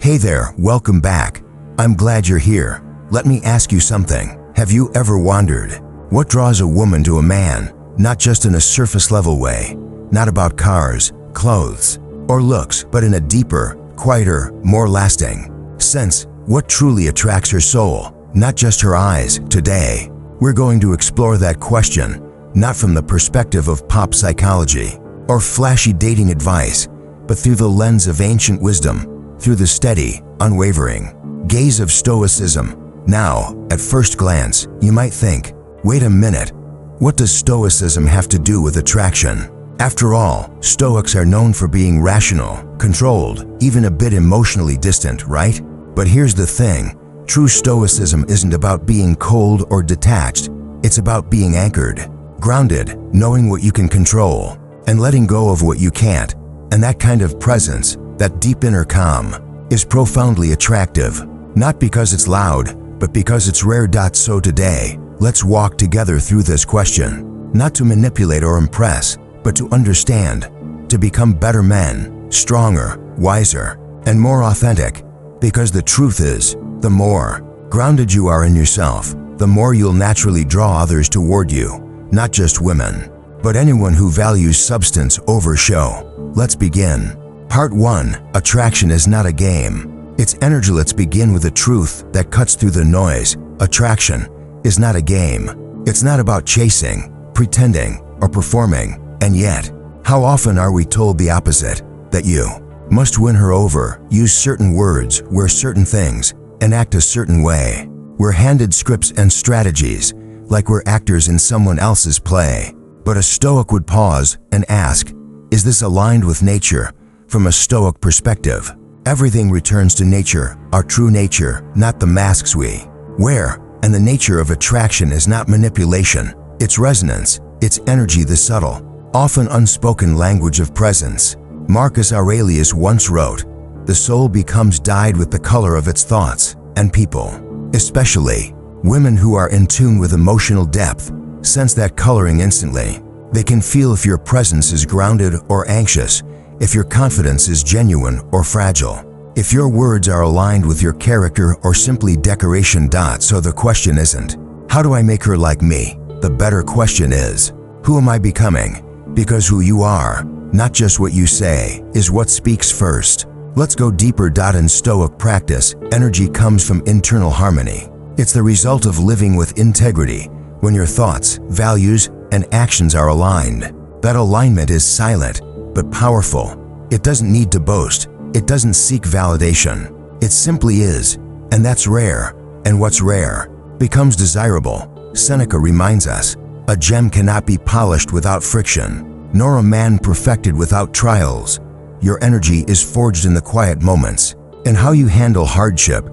Hey there, welcome back. I'm glad you're here. Let me ask you something. Have you ever wondered what draws a woman to a man, not just in a surface-level way, not about cars, clothes, or looks, but in a deeper, quieter, more lasting sense? What truly attracts her soul, not just her eyes? Today, we're going to explore that question, not from the perspective of pop psychology or flashy dating advice, but through the lens of ancient wisdom, through the steady, unwavering gaze of Stoicism. Now, at first glance, you might think, wait a minute, what does Stoicism have to do with attraction? After all, Stoics are known for being rational, controlled, even a bit emotionally distant, right? But here's the thing, true Stoicism isn't about being cold or detached. It's about being anchored, grounded, knowing what you can control, and letting go of what you can't. And that kind of presence, that deep inner calm, is profoundly attractive, not because it's loud, but because it's rare. So today, let's walk together through this question, not to manipulate or impress, but to understand, to become better men, stronger, wiser, and more authentic. Because the truth is, the more grounded you are in yourself, the more you'll naturally draw others toward you, not just women, but anyone who values substance over show. Let's begin. Part 1. Attraction is not a game. It's energy. Let's begin with a truth that cuts through the noise. Attraction is not a game. It's not about chasing, pretending, or performing. And yet, how often are we told the opposite? That you must win her over, use certain words, wear certain things, and act a certain way. We're handed scripts and strategies like we're actors in someone else's play. But a Stoic would pause and ask, is this aligned with nature? From a Stoic perspective, everything returns to nature, our true nature, not the masks we wear. And the nature of attraction is not manipulation, it's resonance, it's energy, the subtle, often unspoken language of presence. Marcus Aurelius once wrote, "The soul becomes dyed with the color of its thoughts," and people, especially women who are in tune with emotional depth, sense that coloring instantly. They can feel if your presence is grounded or anxious, if your confidence is genuine or fragile, if your words are aligned with your character or simply decoration. So the question isn't, how do I make her like me? The better question is, who am I becoming? Because who you are, not just what you say, is what speaks first. Let's go deeper. In Stoic practice, energy comes from internal harmony. It's the result of living with integrity. When your thoughts, values, and actions are aligned, that alignment is silent but powerful. It doesn't need to boast. It doesn't seek validation. It simply is, and that's rare. And what's rare becomes desirable. Seneca reminds us, a gem cannot be polished without friction, nor a man perfected without trials. Your energy is forged in the quiet moments, in how you handle hardship,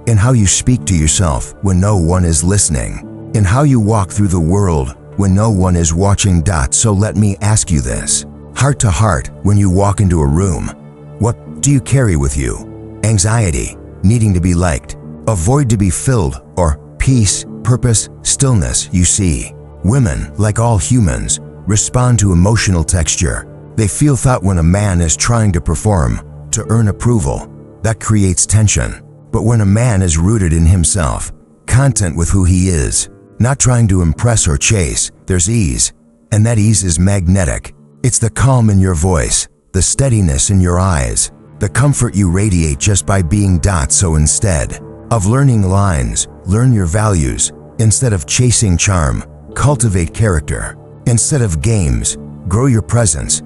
in how you speak to yourself when no one is listening, in how you walk through the world when no one is watching. So let me ask you this, heart to heart, when you walk into a room, what do you carry with you? Anxiety, needing to be liked, a void to be filled, or peace, purpose, stillness? You see, women, like all humans, respond to emotional texture. They feel thought when a man is trying to perform, to earn approval. That creates tension. But when a man is rooted in himself, content with who he is, not trying to impress or chase, there's ease. And that ease is magnetic. It's the calm in your voice, the steadiness in your eyes, the comfort you radiate just by being. So instead of learning lines, learn your values. Instead of chasing charm, cultivate character. Instead of games, grow your presence.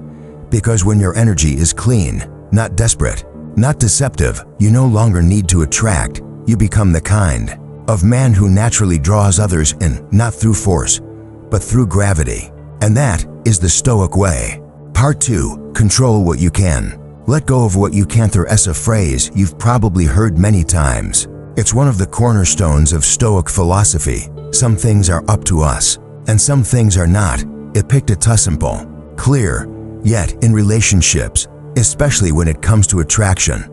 Because when your energy is clean, not desperate, not deceptive, you no longer need to attract. You become the kind of man who naturally draws others in, not through force, but through gravity. And that is the Stoic way. Part 2. Control what you can. Let go of what you can't. There's a phrase you've probably heard many times. It's one of the cornerstones of Stoic philosophy. Some things are up to us, and some things are not. Epictetus, simple, clear. Yet, in relationships, especially when it comes to attraction,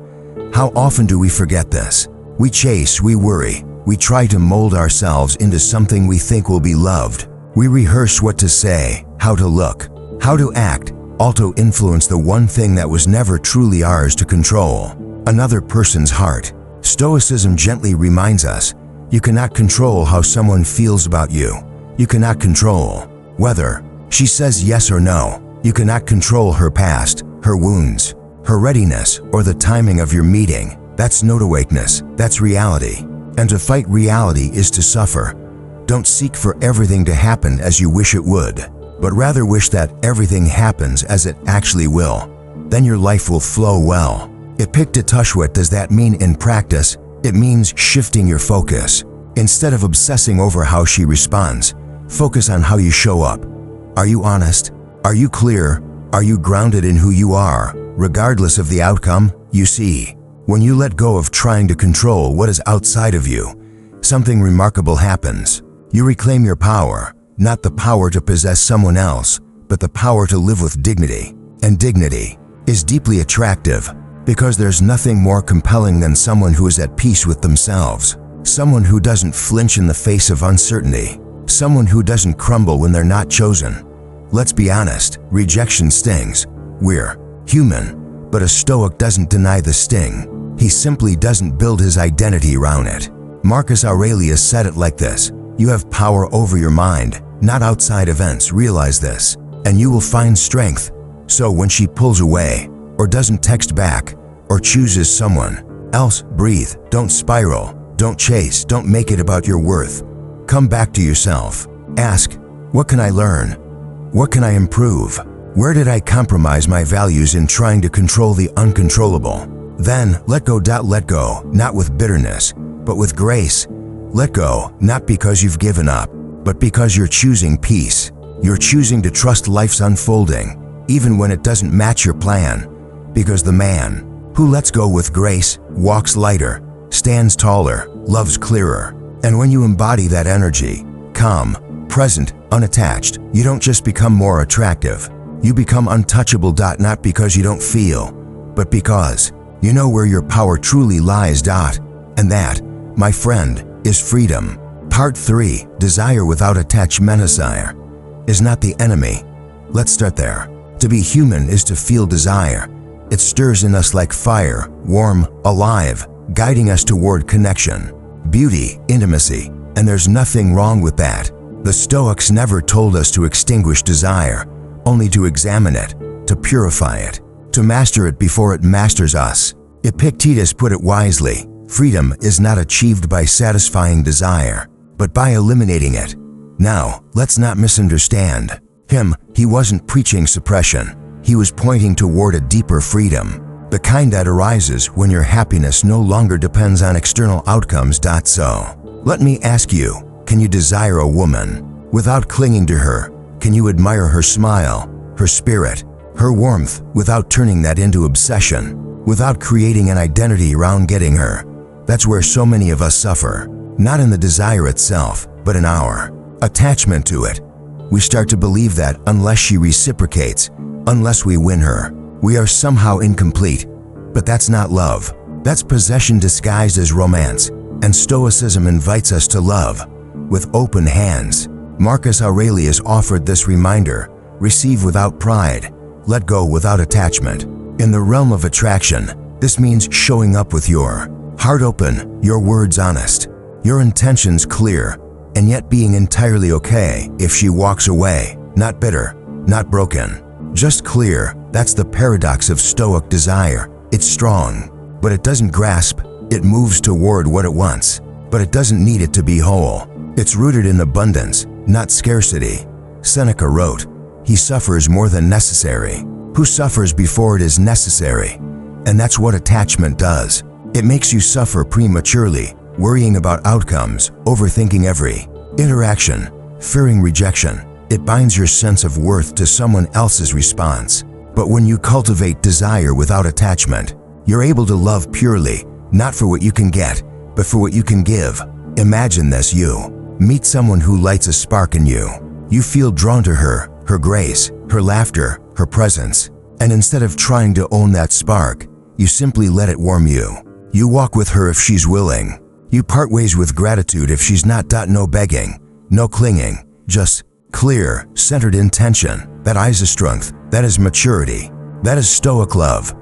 how often do we forget this? We chase, we worry, we try to mold ourselves into something we think will be loved. We rehearse what to say, how to look, how to act, all to influence the one thing that was never truly ours to control. another person's heart. Stoicism gently reminds us, you cannot control how someone feels about you. You cannot control whether she says yes or no. You cannot control her past, her wounds, her readiness, or the timing of your meeting. That's not awakeness, that's reality. And to fight reality is to suffer. Don't seek for everything to happen as you wish it would, but rather wish that everything happens as it actually will. Then your life will flow well. Epictetus, what does that mean in practice? It means shifting your focus. Instead of obsessing over how she responds, focus on how you show up. Are you honest? Are you clear? Are you grounded in who you are, regardless of the outcome? You see, when you let go of trying to control what is outside of you, something remarkable happens. You reclaim your power, not the power to possess someone else, but the power to live with dignity. And dignity is deeply attractive because there's nothing more compelling than someone who is at peace with themselves, someone who doesn't flinch in the face of uncertainty, someone who doesn't crumble when they're not chosen. Let's be honest, rejection stings. We're human, but a Stoic doesn't deny the sting. He simply doesn't build his identity around it. Marcus Aurelius said it like this: you have power over your mind, not outside events. Realize this, and you will find strength. So when she pulls away, or doesn't text back, or chooses someone else, breathe. Don't spiral. Don't chase. Don't make it about your worth. Come back to yourself. Ask, what can I learn? What can I improve? Where did I compromise my values in trying to control the uncontrollable? Then let go. Let go, not with bitterness, but with grace. Let go, not because you've given up, but because you're choosing peace. You're choosing to trust life's unfolding, even when it doesn't match your plan. Because the man who lets go with grace walks lighter, stands taller, loves clearer. And when you embody that energy, calm, present, unattached, you don't just become more attractive. You become untouchable. Not because you don't feel, but because you know where your power truly lies. And that, my friend, is freedom. Part 3, Desire without attachment. Desire is not the enemy. Let's start there. To be human is to feel desire. It stirs in us like fire, warm, alive, guiding us toward connection, beauty, intimacy, and there's nothing wrong with that. The Stoics never told us to extinguish desire, only to examine it, to purify it, to master it before it masters us. Epictetus put it wisely: freedom is not achieved by satisfying desire, but by eliminating it. Now, let's not misunderstand him. He wasn't preaching suppression. He was pointing toward a deeper freedom, the kind that arises when your happiness no longer depends on external outcomes. So, let me ask you, can you desire a woman without clinging to her? Can you admire her smile, her spirit, her warmth without turning that into obsession, without creating an identity around getting her? That's where so many of us suffer, not in the desire itself, but in our attachment to it. We start to believe that unless she reciprocates, unless we win her, we are somehow incomplete. But that's not love. That's possession disguised as romance. And Stoicism invites us to love with open hands. Marcus Aurelius offered this reminder: receive without pride, let go without attachment. In the realm of attraction, this means showing up with your heart open, your words honest, your intentions clear, and yet being entirely okay if she walks away, not bitter, not broken, just clear. That's the paradox of Stoic desire. It's strong, but it doesn't grasp. It moves toward what it wants, but it doesn't need it to be whole. It's rooted in abundance, not scarcity. Seneca wrote, "He suffers more than necessary, who suffers before it is necessary." And that's what attachment does. It makes you suffer prematurely, worrying about outcomes, overthinking every interaction, fearing rejection. It binds your sense of worth to someone else's response. But when you cultivate desire without attachment, you're able to love purely, not for what you can get, but for what you can give. Imagine this: you meet someone who lights a spark in you. You feel drawn to her, her grace, her laughter, her presence. And instead of trying to own that spark, you simply let it warm you. You walk with her if she's willing. You part ways with gratitude if she's not. No begging, no clinging, just clear, centered intention. That is strength. That is maturity. That is Stoic love.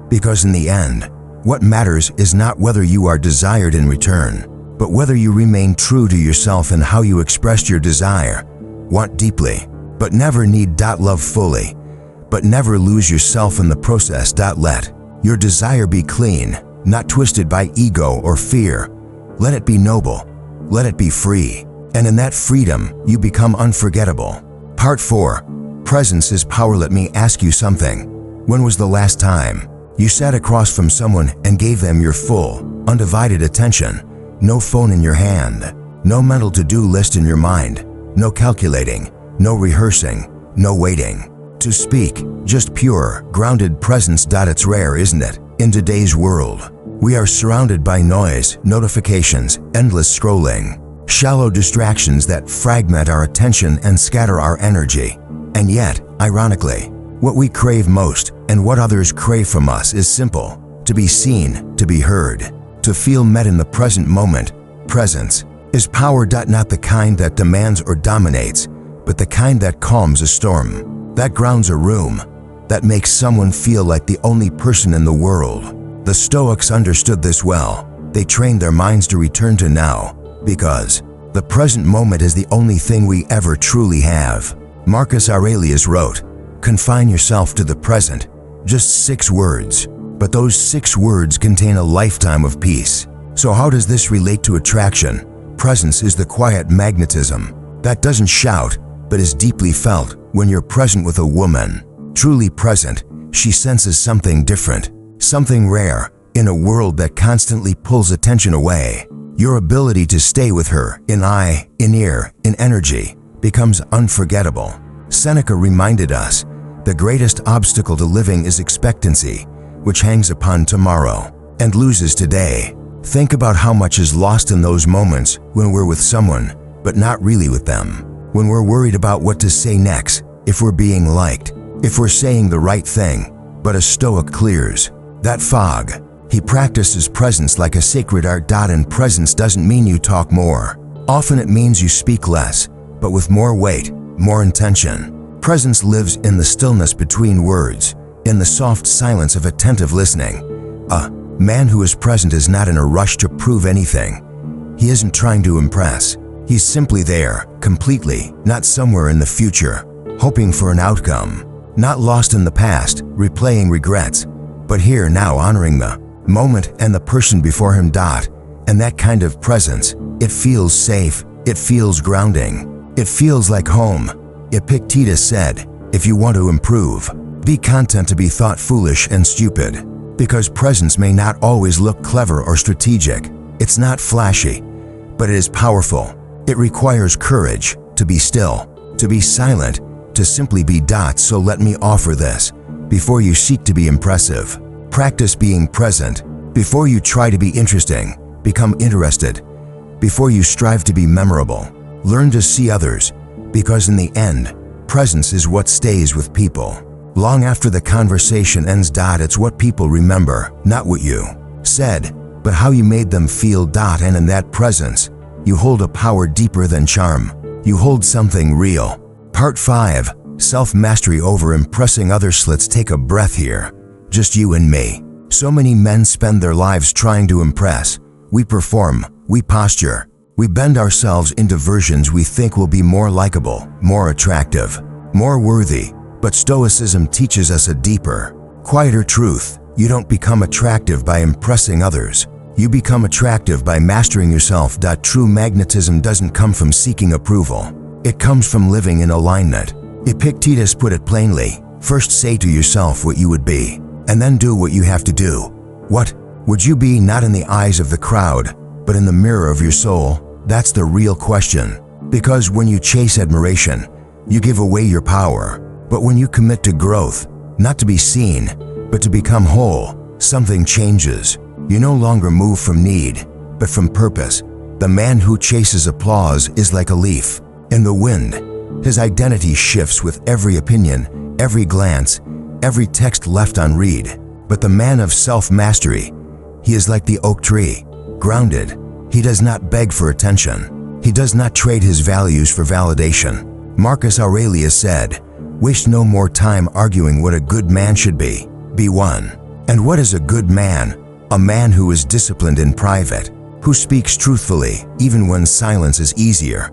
Because in the end, What matters is not whether you are desired in return, but whether you remain true to yourself in how you expressed your desire. Want deeply, but never need. Love fully, but never lose yourself in the process. Let your desire be clean, not twisted by ego or fear. Let it be noble. Let it be free. And in that freedom, you become unforgettable. Part 4. Presence is power. Let me ask you something. When was the last time you sat across from someone and gave them your full, undivided attention? No phone in your hand, no mental to-do list in your mind, no calculating, no rehearsing, no waiting to speak, just pure, grounded presence. It's rare, isn't it? In today's world, we are surrounded by noise, notifications, endless scrolling, shallow distractions that fragment our attention and scatter our energy. And yet, ironically, what we crave most and what others crave from us is simple: to be seen, to be heard, to feel met in the present moment. Presence is power. Not the kind that demands or dominates, but the kind that calms a storm, that grounds a room, that makes someone feel like the only person in the world. The Stoics understood this well. They trained their minds to return to now, because the present moment is the only thing we ever truly have. Marcus Aurelius wrote, "Confine yourself to the present." Just 6 words. But those 6 words contain a lifetime of peace. So how does this relate to attraction? Presence is the quiet magnetism that doesn't shout, but is deeply felt. When you're present with a woman, truly present, she senses something different, something rare, in a world that constantly pulls attention away. Your ability to stay with her, in eye, in ear, in energy, becomes unforgettable. Seneca reminded us, the greatest obstacle to living is expectancy, which hangs upon tomorrow and loses today. Think about how much is lost in those moments when we're with someone, but not really with them. When we're worried about what to say next, if we're being liked, if we're saying the right thing. But a Stoic clears that fog. He practices presence like a sacred art. And presence doesn't mean you talk more. Often it means you speak less, but with more weight, more intention. Presence lives in the stillness between words, in the soft silence of attentive listening. A man who is present is not in a rush to prove anything. He isn't trying to impress. He's simply there, completely, not somewhere in the future, hoping for an outcome. Not lost in the past, replaying regrets, but here now, honoring the moment and the person before him. And that kind of presence, it feels safe, it feels grounding, it feels like home. Epictetus said, if you want to improve, be content to be thought foolish and stupid. Because presence may not always look clever or strategic. It's not flashy, but it is powerful. It requires courage to be still, to be silent, to simply be. So let me offer this. Before you seek to be impressive, practice being present. Before you try to be interesting, become interested. Before you strive to be memorable, learn to see others. Because in the end, presence is what stays with people long after the conversation ends. It's what people remember, not what you said, but how you made them feel. And in that presence, you hold a power deeper than charm. You hold something real. Part 5. Self-mastery over impressing others. Let's take a breath here. Just you and me. So many men spend their lives trying to impress. We perform, we posture, we bend ourselves into versions we think will be more likable, more attractive, more worthy. But Stoicism teaches us a deeper, quieter truth. You don't become attractive by impressing others. You become attractive by mastering yourself. True magnetism doesn't come from seeking approval. It comes from living in alignment. Epictetus put it plainly, first say to yourself what you would be, and then do what you have to do. What would you be, not in the eyes of the crowd, but in the mirror of your soul? That's the real question. Because when you chase admiration, you give away your power. But when you commit to growth, not to be seen, but to become whole, something changes. You no longer move from need, but from purpose. The man who chases applause is like a leaf in the wind. His identity shifts with every opinion, every glance, every text left unread. But the man of self-mastery, he is like the oak tree, grounded. He does not beg for attention. He does not trade his values for validation. Marcus Aurelius said, waste no more time arguing what a good man should be. Be one. And what is a good man? A man who is disciplined in private, who speaks truthfully even when silence is easier,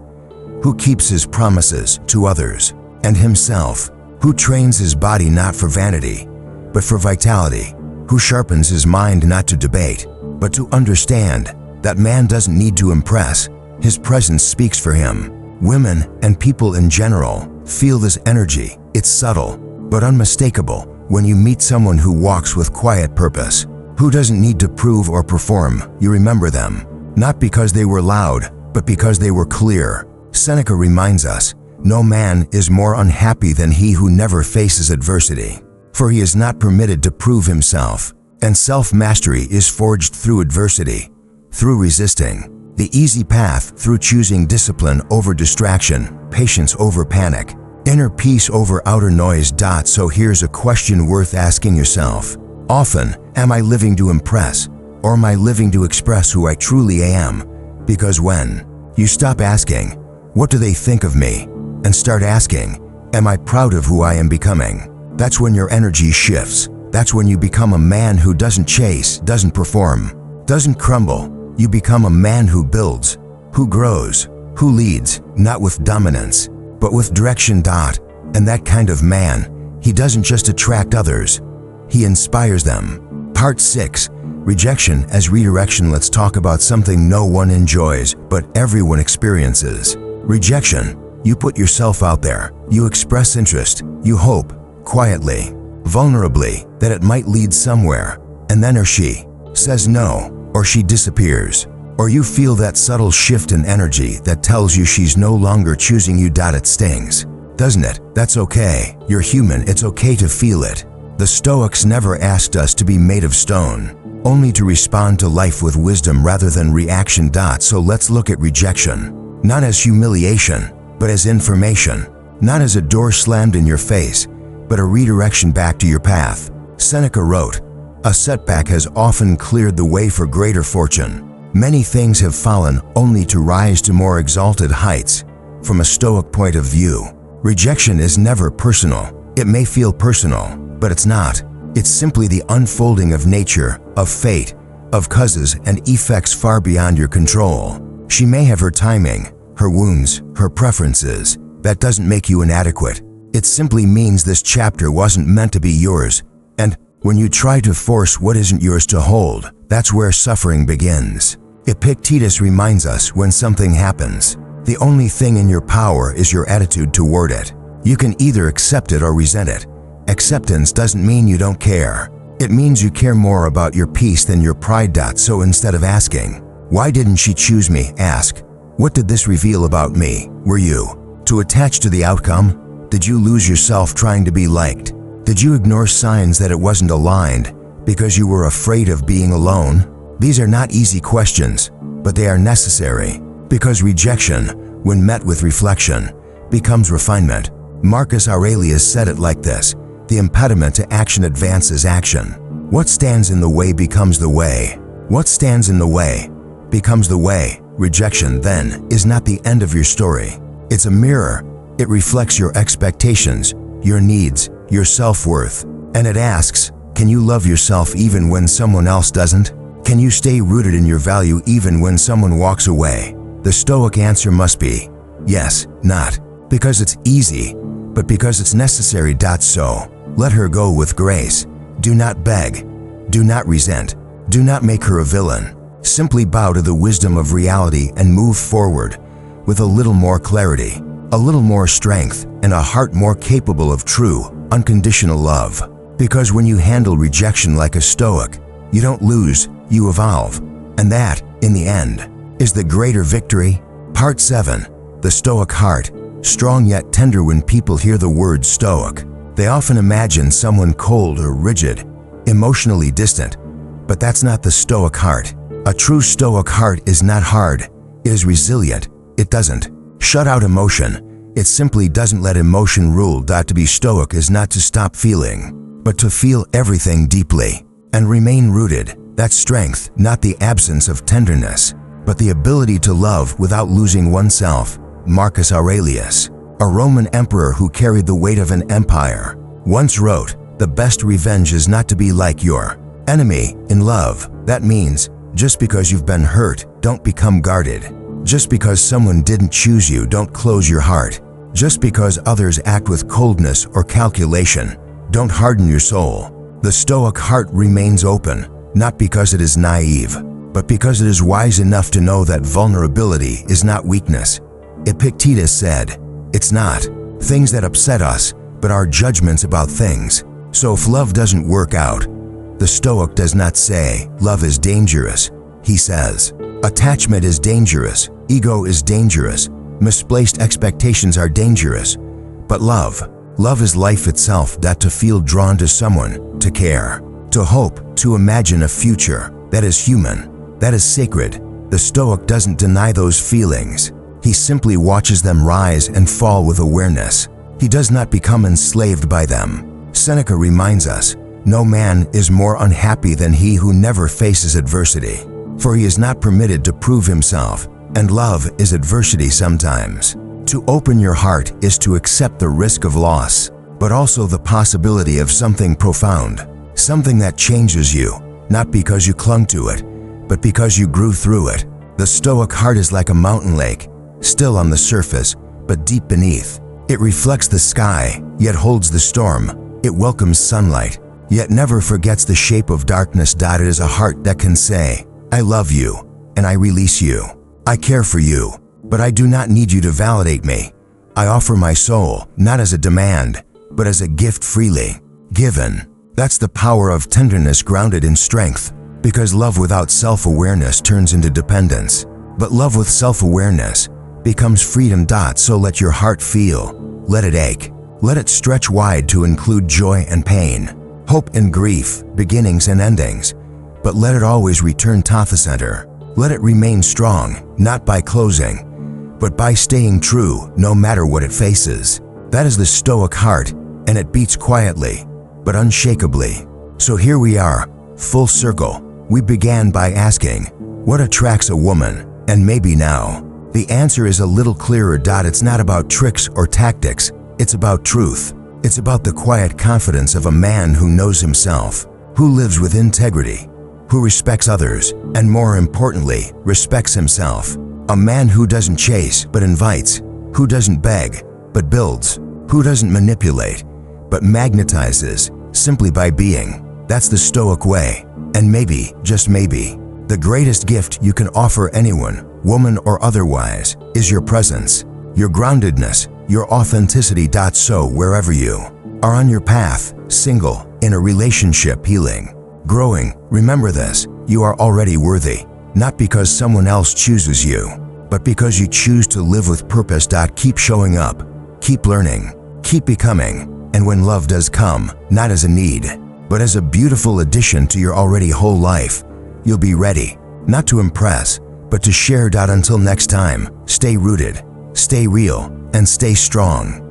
who keeps his promises to others and himself, who trains his body not for vanity, but for vitality, who sharpens his mind not to debate, but to understand that man doesn't need to impress. His presence speaks for him. Women and people in general feel this energy. It's subtle, but unmistakable when you meet someone who walks with quiet purpose, who doesn't need to prove or perform. You remember them, not because they were loud, but because they were clear. Seneca reminds us, no man is more unhappy than he who never faces adversity, for he is not permitted to prove himself, and self-mastery is forged through adversity, through resisting. The easy path through choosing discipline over distraction, patience over panic, inner peace over outer noise. So here's a question worth asking yourself. Often, am I living to impress, or am I living to express who I truly am? Because when you stop asking, what do they think of me, and start asking, am I proud of who I am becoming? That's when your energy shifts. That's when you become a man who doesn't chase, doesn't perform, doesn't crumble. You become a man who builds, who grows, who leads, not with dominance, but with direction. And that kind of man, he doesn't just attract others, he inspires them. Part 6, Rejection as Redirection. Let's talk about something no one enjoys, but everyone experiences. Rejection. You put yourself out there, you express interest, you hope, quietly, vulnerably, that it might lead somewhere, and then or she says no, or she disappears, or you feel that subtle shift in energy that tells you she's no longer choosing you. It stings, doesn't it? That's okay. You're human. It's okay to feel it. The Stoics never asked us to be made of stone, only to respond to life with wisdom rather than reaction. So let's look at rejection, not as humiliation, but as information, not as a door slammed in your face, but a redirection back to your path. Seneca wrote, "A setback has often cleared the way for greater fortune. Many things have fallen only to rise to more exalted heights." From a Stoic point of view, rejection is never personal. It may feel personal, but it's not. It's simply the unfolding of nature, of fate, of causes and effects far beyond your control. She may have her timing, her wounds, her preferences. That doesn't make you inadequate. It simply means this chapter wasn't meant to be yours. And when you try to force what isn't yours to hold, that's where suffering begins. Epictetus reminds us, when something happens, the only thing in your power is your attitude toward it. You can either accept it or resent it. Acceptance doesn't mean you don't care. It means you care more about your peace than your pride. So instead of asking, "Why didn't she choose me?" ask, "What did this reveal about me?" Were you too attached to the outcome? Did you lose yourself trying to be liked? Did you ignore signs that it wasn't aligned because you were afraid of being alone? These are not easy questions, but they are necessary, because rejection, when met with reflection, becomes refinement. Marcus Aurelius said it like this: "The impediment to action advances action. What stands in the way becomes the way. What stands in the way becomes the way." Rejection, then, is not the end of your story. It's a mirror. It reflects your expectations, your needs, your self-worth, and it asks, can you love yourself even when someone else doesn't? Can you stay rooted in your value even when someone walks away? The Stoic answer must be yes, not because it's easy, but because it's necessary. So, let her go with grace. Do not beg. Do not resent. Do not make her a villain. Simply bow to the wisdom of reality and move forward with a little more clarity, a little more strength, and a heart more capable of true, unconditional love. Because when you handle rejection like a Stoic, you don't lose, you evolve. And that, in the end, is the greater victory. Part 7. The Stoic Heart. Strong yet tender. When people hear the word Stoic, they often imagine someone cold or rigid, emotionally distant. But that's not the Stoic heart. A true Stoic heart is not hard. It is resilient. It doesn't shut out emotion. It simply doesn't let emotion rule. To be Stoic is not to stop feeling, but to feel everything deeply and remain rooted. That's strength, not the absence of tenderness, but the ability to love without losing oneself. Marcus Aurelius, a Roman emperor who carried the weight of an empire, once wrote, "The best revenge is not to be like your Enemy in love. That means just because you've been hurt, don't become guarded. Just because someone didn't choose you, don't close your heart. Just because others act with coldness or calculation, don't harden your soul. The Stoic heart remains open, not because it is naive, but because it is wise enough to know that vulnerability is not weakness. Epictetus said, "It's not things that upset us, but our judgments about things." So if love doesn't work out, the Stoic does not say, "Love is dangerous." He says, "Attachment is dangerous, ego is dangerous, misplaced expectations are dangerous. But love is life itself, that to feel drawn to someone, to care, to hope, to imagine a future, that is human, that is sacred." The Stoic doesn't deny those feelings. He simply watches them rise and fall with awareness. He does not become enslaved by them. Seneca reminds us, "No man is more unhappy than he who never faces adversity, for he is not permitted to prove himself, and love is adversity sometimes." To open your heart is to accept the risk of loss, but also the possibility of something profound, something that changes you, not because you clung to it, but because you grew through it. The Stoic heart is like a mountain lake, still on the surface, but deep beneath. It reflects the sky, yet holds the storm. It welcomes sunlight, yet never forgets the shape of darkness. It is a heart that can say, "I love you, and I release you. I care for you, but I do not need you to validate me. I offer my soul, not as a demand, but as a gift freely given." That's the power of tenderness grounded in strength, because love without self-awareness turns into dependence, but love with self-awareness becomes freedom. So let your heart feel, let it ache, let it stretch wide to include joy and pain, hope and grief, beginnings and endings, but let it always return to the center. Let it remain strong, not by closing, but by staying true no matter what it faces. That is the Stoic heart, and it beats quietly, but unshakably. So here we are, full circle. We began by asking, what attracts a woman? And maybe now, the answer is a little clearer. It's not about tricks or tactics, it's about truth. It's about the quiet confidence of a man who knows himself, who lives with integrity, who respects others, and more importantly, respects himself. A man who doesn't chase but invites, who doesn't beg but builds, who doesn't manipulate but magnetizes simply by being. That's the Stoic way. And maybe, just maybe, the greatest gift you can offer anyone, woman or otherwise, is your presence, your groundedness, your authenticity. So wherever you are on your path, single, in a relationship, healing, growing, remember this: you are already worthy, not because someone else chooses you, but because you choose to live with purpose. Keep showing up, keep learning, keep becoming, and when love does come, not as a need, but as a beautiful addition to your already whole life, you'll be ready, not to impress, but to share. Until next time, stay rooted, stay real, and stay strong.